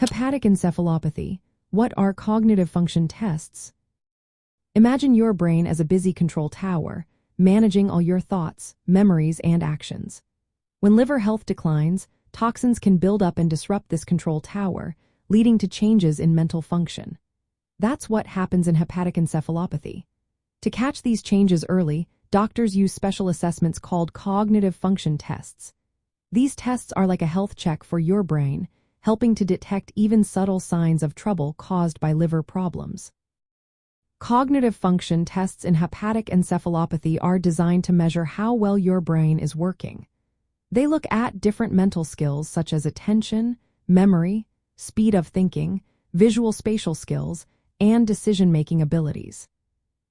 Hepatic encephalopathy. What are cognitive function tests? Imagine your brain as a busy control tower, managing all your thoughts, memories, and actions. When liver health declines, toxins can build up and disrupt this control tower, leading to changes in mental function. That's what happens in hepatic encephalopathy. To catch these changes early, doctors use special assessments called cognitive function tests. These tests are like a health check for your brain, helping to detect even subtle signs of trouble caused by liver problems. Cognitive function tests in hepatic encephalopathy are designed to measure how well your brain is working. They look at different mental skills such as attention, memory, speed of thinking, visual spatial skills, and decision-making abilities.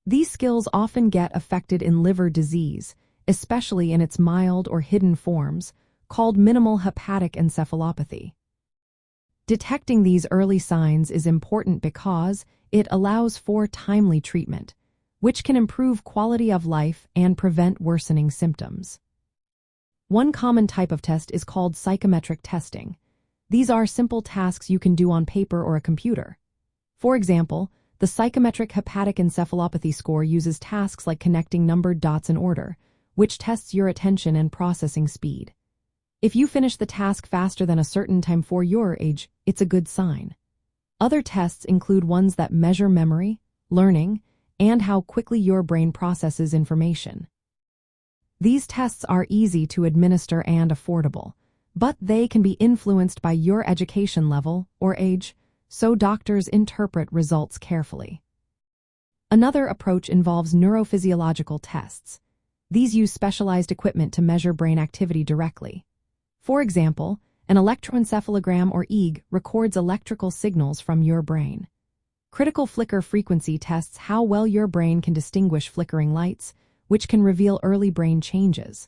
These skills often get affected in liver disease, especially in its mild or hidden forms, called minimal hepatic encephalopathy. Detecting these early signs is important because it allows for timely treatment, which can improve quality of life and prevent worsening symptoms. One common type of test is called psychometric testing. These are simple tasks you can do on paper or a computer. For example, the psychometric hepatic encephalopathy score uses tasks like connecting numbered dots in order, which tests your attention and processing speed. If you finish the task faster than a certain time for your age, it's a good sign. Other tests include ones that measure memory, learning, and how quickly your brain processes information. These tests are easy to administer and affordable, but they can be influenced by your education level or age, so doctors interpret results carefully. Another approach involves neurophysiological tests. These use specialized equipment to measure brain activity directly. For example, an electroencephalogram or EEG records electrical signals from your brain. Critical flicker frequency tests how well your brain can distinguish flickering lights, which can reveal early brain changes.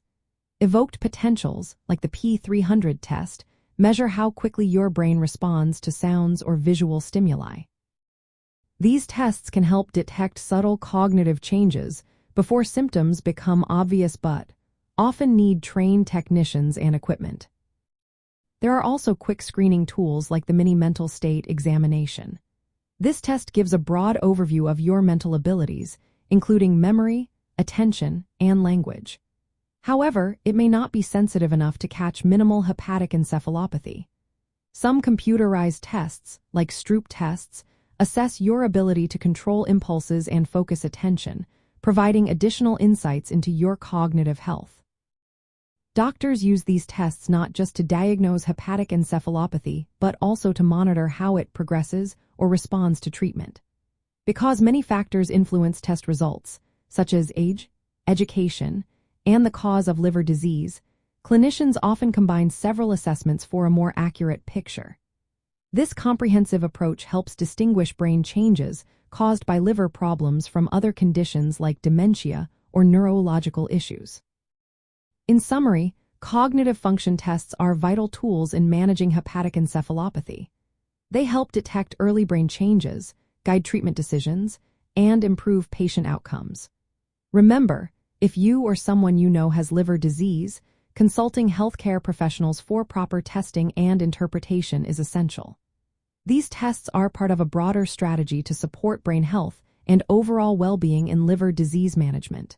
Evoked potentials, like the P300 test, measure how quickly your brain responds to sounds or visual stimuli. These tests can help detect subtle cognitive changes before symptoms become obvious but often need trained technicians and equipment. There are also quick screening tools like the mini mental state examination. This test gives a broad overview of your mental abilities, including memory, attention, and language. However, it may not be sensitive enough to catch minimal hepatic encephalopathy. Some computerized tests, like Stroop tests, assess your ability to control impulses and focus attention, providing additional insights into your cognitive health. Doctors use these tests not just to diagnose hepatic encephalopathy, but also to monitor how it progresses or responds to treatment. Because many factors influence test results, such as age, education, and the cause of liver disease, clinicians often combine several assessments for a more accurate picture. This comprehensive approach helps distinguish brain changes caused by liver problems from other conditions like dementia or neurological issues. In summary, cognitive function tests are vital tools in managing hepatic encephalopathy. They help detect early brain changes, guide treatment decisions, and improve patient outcomes. Remember, if you or someone you know has liver disease, consulting healthcare professionals for proper testing and interpretation is essential. These tests are part of a broader strategy to support brain health and overall well-being in liver disease management.